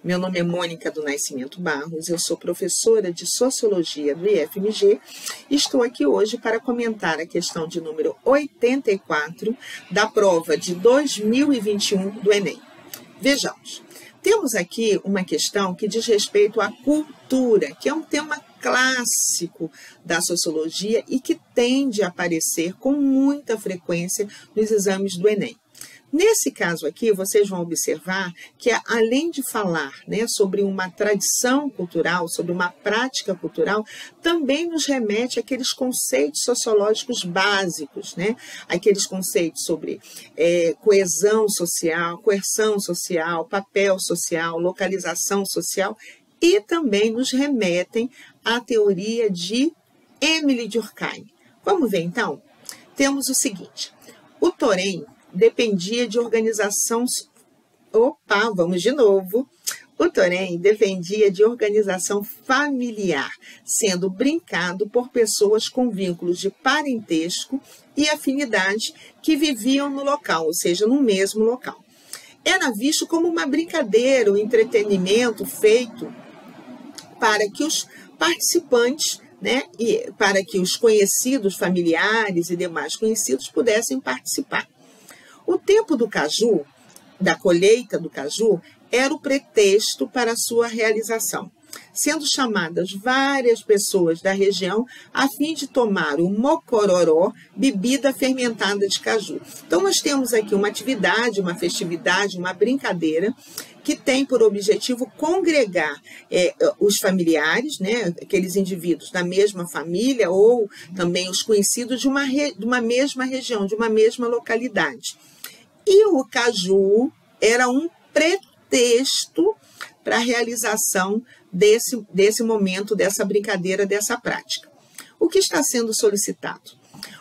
Meu nome é Mônica do Nascimento Barros, eu sou professora de Sociologia do IFMG e estou aqui hoje para comentar a questão de número 84 da prova de 2021 do Enem. Vejamos, temos aqui uma questão que diz respeito à cultura, que é um tema clássico da sociologia e que tende a aparecer com muita frequência nos exames do Enem. Nesse caso aqui, vocês vão observar que, além de falar, sobre uma tradição cultural, sobre uma prática cultural, também nos remete àqueles conceitos sociológicos básicos, aqueles conceitos sobre coesão social, coerção social, papel social, localização social, e também nos remetem à teoria de Émile Durkheim. Vamos ver, então? Temos o seguinte, o Torém dependia de organização... vamos de novo. O Torém dependia de organização familiar, sendo brincado por pessoas com vínculos de parentesco e afinidade que viviam no local, ou seja, no mesmo local. Era visto como uma brincadeira, um entretenimento feito para que os participantes, e para que os conhecidos, familiares e demais conhecidos pudessem participar. O tempo do caju, da colheita do caju, era o pretexto para a sua realização, sendo chamadas várias pessoas da região a fim de tomar o mocororó, bebida fermentada de caju. Então, nós temos aqui uma atividade, uma festividade, uma brincadeira que tem por objetivo congregar os familiares, aqueles indivíduos da mesma família ou também os conhecidos de uma mesma região, de uma mesma localidade. E o caju era um pretexto para a realização desse momento, dessa brincadeira, dessa prática. O que está sendo solicitado?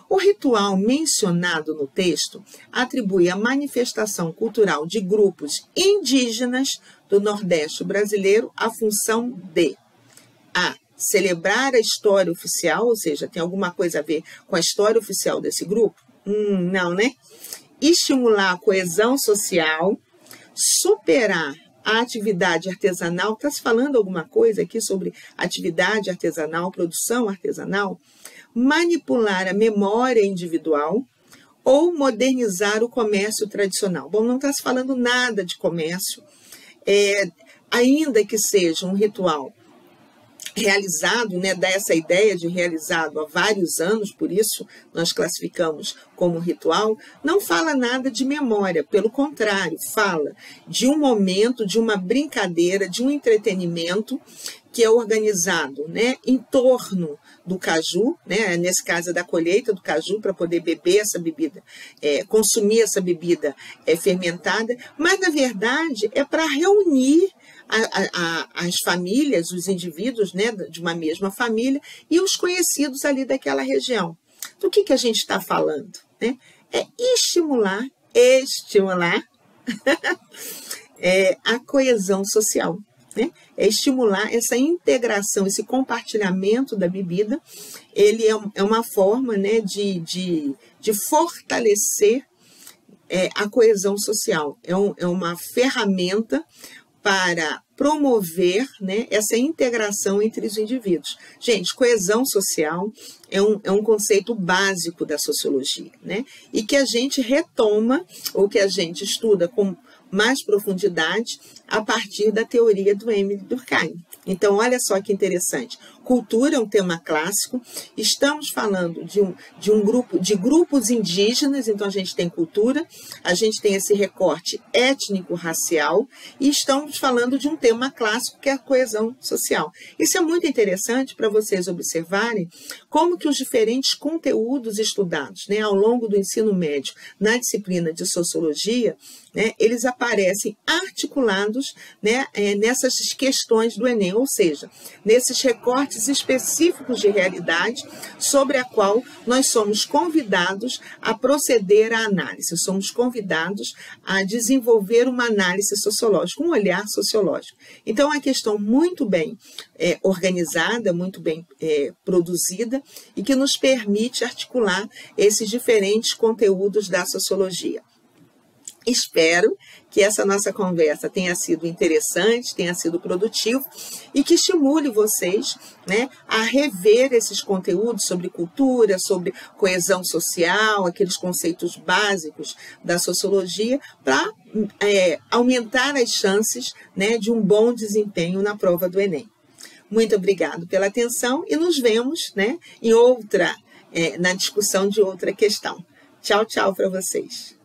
O ritual mencionado no texto atribui a manifestação cultural de grupos indígenas do Nordeste brasileiro a função de a. Celebrar a história oficial, ou seja, tem alguma coisa a ver com a história oficial desse grupo? Não, Estimular a coesão social, superar a atividade artesanal. Está se falando alguma coisa aqui sobre atividade artesanal, produção artesanal? Manipular a memória individual ou modernizar o comércio tradicional. Bom, não está se falando nada de comércio, ainda que seja um ritual realizado, dá essa ideia de realizado há vários anos, por isso nós classificamos como ritual, não fala nada de memória, pelo contrário, fala de um momento, de uma brincadeira, de um entretenimento que é organizado em torno do caju, nesse caso é da colheita do caju, para poder beber essa bebida, consumir essa bebida fermentada, mas na verdade é para reunir as famílias, os indivíduos de uma mesma família e os conhecidos ali daquela região. Do que a gente está falando? É estimular a coesão social. É estimular essa integração, esse compartilhamento da bebida. Ele é uma forma de fortalecer a coesão social. É uma ferramenta para promover essa integração entre os indivíduos. Gente, coesão social é um conceito básico da sociologia, e que a gente retoma, ou que a gente estuda com mais profundidade a partir da teoria do Émile Durkheim. Então, olha só que interessante. Cultura é um tema clássico, estamos falando de um grupo, de grupos indígenas, então a gente tem cultura, a gente tem esse recorte étnico-racial e estamos falando de um tema clássico que é a coesão social. Isso é muito interessante para vocês observarem como que os diferentes conteúdos estudados ao longo do ensino médio na disciplina de sociologia, eles aparecem articulados nessas questões do Enem, ou seja, nesses recortes específicos de realidade sobre a qual nós somos convidados a proceder à análise, somos convidados a desenvolver uma análise sociológica, um olhar sociológico. Então, é uma questão muito bem organizada, muito bem produzida e que nos permite articular esses diferentes conteúdos da sociologia. Espero que essa nossa conversa tenha sido interessante, tenha sido produtivo e que estimule vocês, né, a rever esses conteúdos sobre cultura, sobre coesão social, aqueles conceitos básicos da sociologia, para aumentar as chances, né, de um bom desempenho na prova do Enem. Muito obrigado pela atenção e nos vemos, né, na discussão de outra questão. Tchau, tchau para vocês.